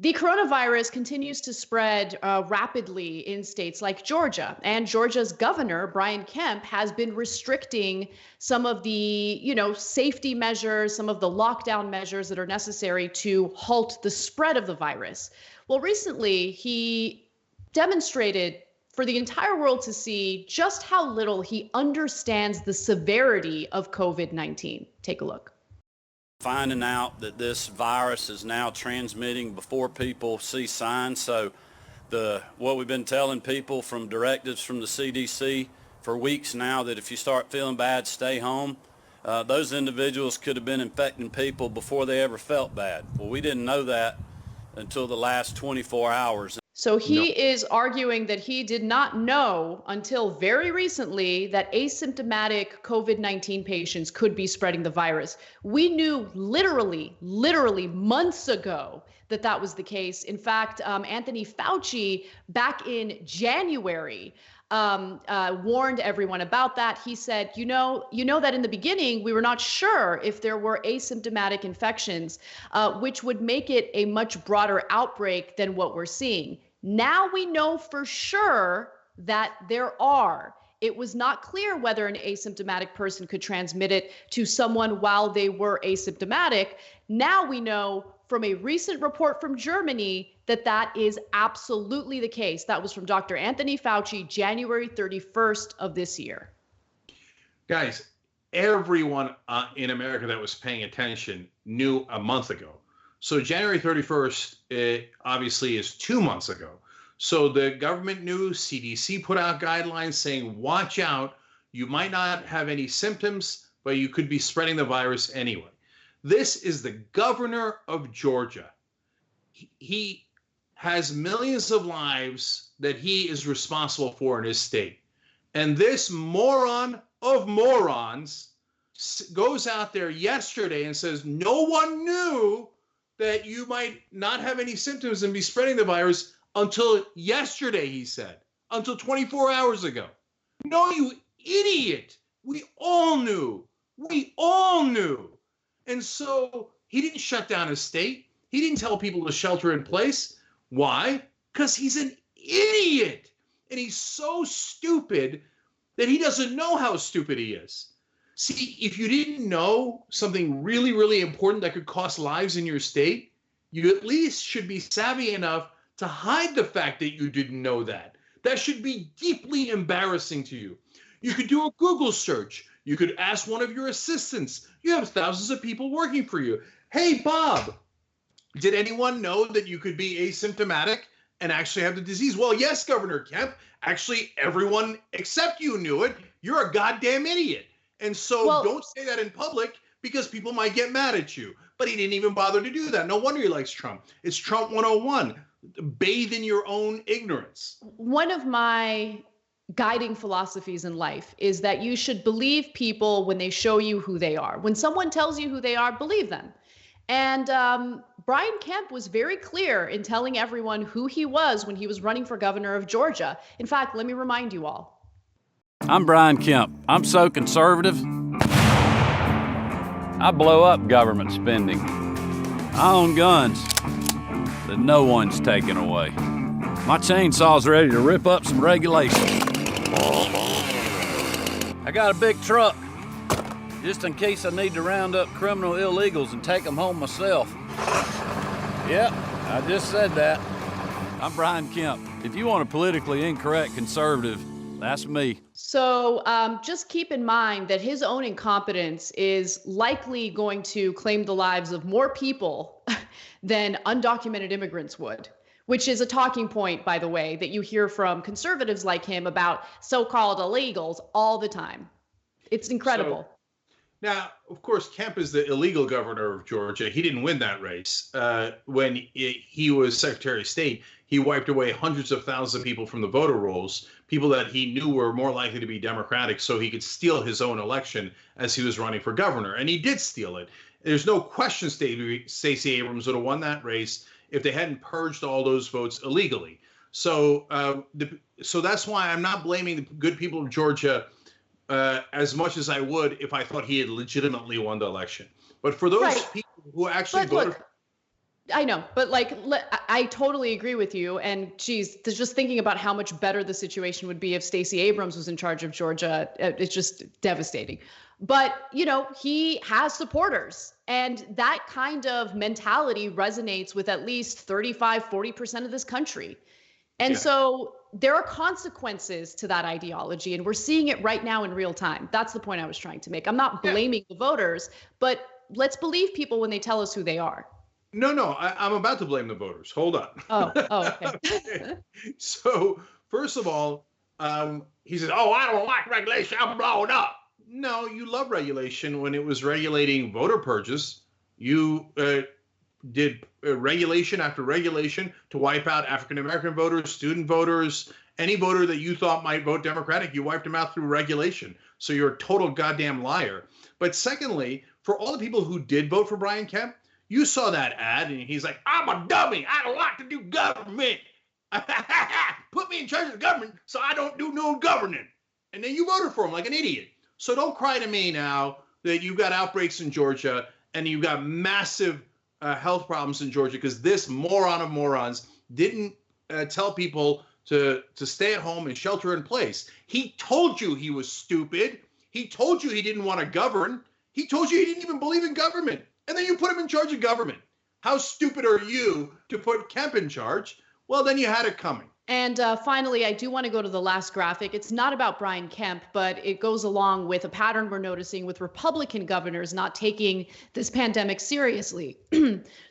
The coronavirus continues to spread rapidly in states like Georgia, and Georgia's governor, Brian Kemp, has been restricting some of the, safety measures, some of the lockdown measures that are necessary to halt the spread of the virus. Well, recently he demonstrated for the entire world to see just how little he understands the severity of COVID-19. Take a look. Finding out that this virus is now transmitting before people see signs. So what we've been telling people from directives from the CDC for weeks now, that if you start feeling bad, stay home. Those individuals could have been infecting people before they ever felt bad. Well, we didn't know that until the last 24 hours. So he is arguing that he did not know until very recently that asymptomatic COVID-19 patients could be spreading the virus. We knew literally months ago that that was the case. In fact, Anthony Fauci back in January warned everyone about that. He said, you know that in the beginning, we were not sure if there were asymptomatic infections, which would make it a much broader outbreak than what we're seeing. Now we know for sure that there are. It was not clear whether an asymptomatic person could transmit it to someone while they were asymptomatic. Now we know from a recent report from Germany that that is absolutely the case. That was from Dr. Anthony Fauci, January 31st of this year. Guys, everyone in America that was paying attention knew a month ago. So January 31st, obviously, is 2 months ago. So the government knew, CDC put out guidelines saying, watch out, you might not have any symptoms, but you could be spreading the virus anyway. This is the governor of Georgia. He has millions of lives that he is responsible for in his state. And this moron of morons goes out there yesterday and says, no one knew that you might not have any symptoms and be spreading the virus until yesterday, he said, until 24 hours ago. No, you idiot. We all knew. We all knew. And so he didn't shut down his state. He didn't tell people to shelter in place. Why? Because he's an idiot. And he's so stupid that he doesn't know how stupid he is. See, if you didn't know something really, really important that could cost lives in your state, you at least should be savvy enough to hide the fact that you didn't know that. That should be deeply embarrassing to you. You could do a Google search. You could ask one of your assistants. You have thousands of people working for you. Hey, Bob, did anyone know that you could be asymptomatic and actually have the disease? Well, yes, Governor Kemp. Actually, everyone except you knew it. You're a goddamn idiot. And so don't say that in public because people might get mad at you. But he didn't even bother to do that. No wonder he likes Trump. It's Trump 101. Bathe in your own ignorance. One of my guiding philosophies in life is that you should believe people when they show you who they are. When someone tells you who they are, believe them. And Brian Kemp was very clear in telling everyone who he was when he was running for governor of Georgia. In fact, let me remind you all. I'm Brian Kemp. I'm so conservative. I blow up government spending. I own guns that no one's taking away. My chainsaw's ready to rip up some regulations. I got a big truck, just in case I need to round up criminal illegals and take them home myself. Yep, I just said that. I'm Brian Kemp. If you want a politically incorrect conservative, that's me. So just keep in mind that his own incompetence is likely going to claim the lives of more people than undocumented immigrants would, which is a talking point, by the way, that you hear from conservatives like him about so-called illegals all the time. It's incredible. Now, of course, Kemp is the illegal governor of Georgia. He didn't win that race. When he was Secretary of State, he wiped away hundreds of thousands of people from the voter rolls, people that he knew were more likely to be Democratic, so he could steal his own election as he was running for governor. And he did steal it. There's no question Stacey Abrams would have won that race if they hadn't purged all those votes illegally. So, so that's why I'm not blaming the good people of Georgia as much as I would if I thought he had legitimately won the election. But for those people who actually voted, I know, but like, I totally agree with you. And geez, just thinking about how much better the situation would be if Stacey Abrams was in charge of Georgia, it's just devastating. But, you know, he has supporters, and that kind of mentality resonates with at least 35, 40% of this country. And Yeah. so there are consequences to that ideology, and we're seeing it right now in real time. That's the point I was trying to make. I'm not blaming the voters, but let's believe people when they tell us who they are. No, I'm about to blame the voters. Hold on. Okay. Okay. So, first of all, he says, "Oh, I don't like regulation. I'm blowing up." No, you love regulation. When it was regulating voter purges, you did regulation after regulation to wipe out African American voters, student voters, any voter that you thought might vote Democratic. You wiped them out through regulation. So you're a total goddamn liar. But secondly, for all the people who did vote for Brian Kemp, you saw that ad, and he's like, "I'm a dummy. I don't like to do government. Put me in charge of the government so I don't do no governing." And then you voted for him like an idiot. So don't cry to me now that you've got outbreaks in Georgia and you've got massive health problems in Georgia because this moron of morons didn't tell people to stay at home and shelter in place. He told you he was stupid. He told you he didn't want to govern. He told you he didn't even believe in government. And then you put him in charge of government. How stupid are you to put Kemp in charge? Well, then you had it coming. And finally, I do want to go to the last graphic. It's not about Brian Kemp, but it goes along with a pattern we're noticing with Republican governors not taking this pandemic seriously.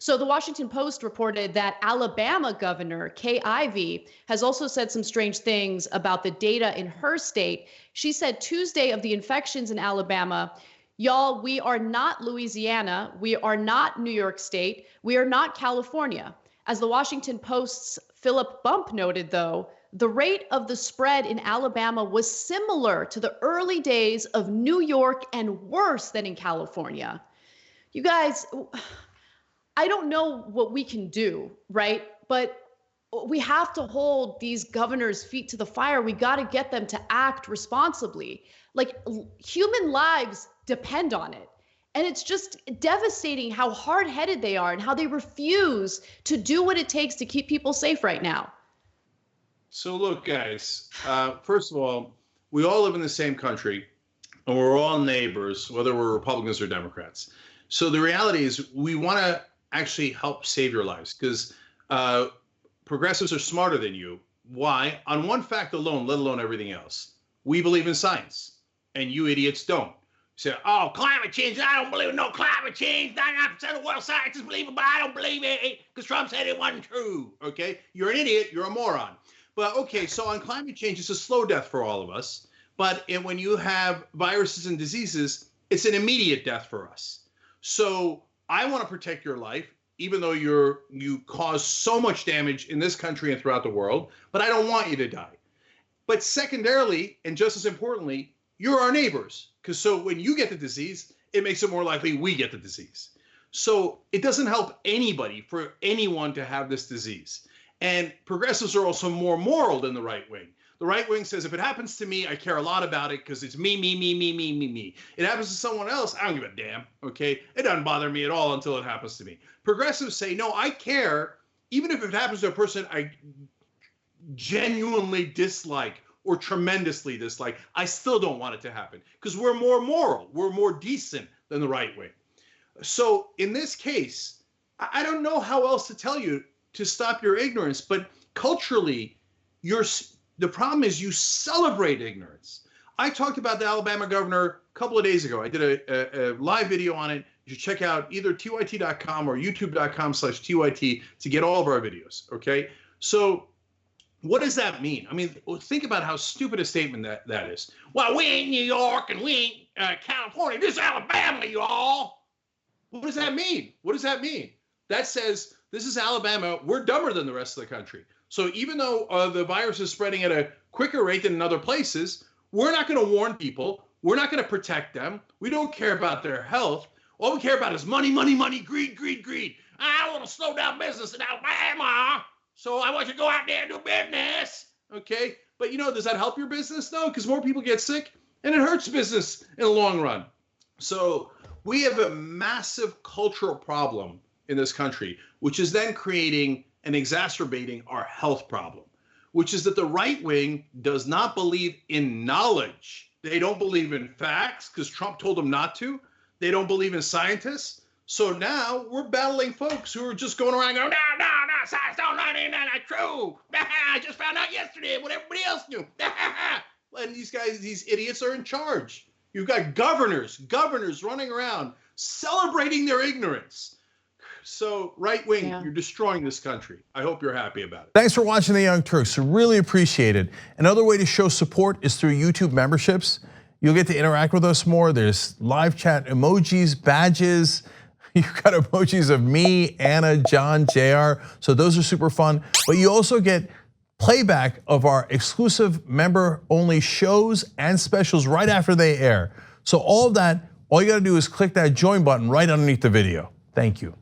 So the Washington Post reported that Alabama Governor Kay Ivey has also said some strange things about the data in her state. She said Tuesday of the infections in Alabama, "Y'all, we are not Louisiana. We are not New York State. We are not California." As the Washington Post's Philip Bump noted, though, the rate of the spread in Alabama was similar to the early days of New York and worse than in California. You guys, I don't know what we can do, right? But we have to hold these governors' feet to the fire. We got to get them to act responsibly. Like, human lives depend on it. And it's just devastating how hard-headed they are and how they refuse to do what it takes to keep people safe right now. So look, guys, first of all, we all live in the same country, and we're all neighbors, whether we're Republicans or Democrats. So the reality is we want to actually help save your lives because progressives are smarter than you. Why? On one fact alone, let alone everything else. We believe in science, and you idiots don't. Say, "Oh, climate change, I don't believe in no climate change. 99% of world scientists believe it, but I don't believe it because Trump said it wasn't true." Okay? You're an idiot. You're a moron. But okay, so on climate change, it's a slow death for all of us. But when you have viruses and diseases, it's an immediate death for us. So I want to protect your life, even though you cause so much damage in this country and throughout the world, but I don't want you to die. But secondarily, and just as importantly, you're our neighbors. Because so when you get the disease, it makes it more likely we get the disease. So it doesn't help anybody for anyone to have this disease. And progressives are also more moral than the right wing. The right wing says, if it happens to me, I care a lot about it because it's me. It happens to someone else, I don't give a damn, okay? It doesn't bother me at all until it happens to me. Progressives say, no, I care, even if it happens to a person I genuinely dislike or tremendously dislike, I still don't want it to happen because we're more moral, we're more decent than the right wing. So in this case, I don't know how else to tell you to stop your ignorance, but culturally, the problem is you celebrate ignorance. I talked about the Alabama governor a couple of days ago. I did a live video on it. You should check out either tyt.com or youtube.com/tyt to get all of our videos, okay? So what does that mean? I mean, think about how stupid a statement that is. Well, we ain't New York and we ain't California. This is Alabama, y'all. What does that mean? What does that mean? That says this is Alabama. We're dumber than the rest of the country. So even though the virus is spreading at a quicker rate than in other places, we're not going to warn people. We're not going to protect them. We don't care about their health. All we care about is money, greed. I want to slow down business in Alabama. So I want you to go out there and do business, okay? But, does that help your business? No, because more people get sick, and it hurts business in the long run. So we have a massive cultural problem in this country which is then creating and exacerbating our health problem, which is that the right wing does not believe in knowledge. They don't believe in facts because Trump told them not to. They don't believe in scientists. So now we're battling folks who are just going around going, no, science don't know anything, not true. I just found out yesterday what everybody else knew. And these guys, these idiots are in charge. You've got governors running around celebrating their ignorance. So right wing, You're destroying this country. I hope you're happy about it. Thanks for watching The Young Turks. Really appreciate it. Another way to show support is through YouTube memberships. You'll get to interact with us more. There's live chat emojis, badges. You've got emojis of me, Anna, John, JR. So those are super fun. But you also get playback of our exclusive member-only shows and specials right after they air. So all of that, all you gotta do is click that join button right underneath the video. Thank you.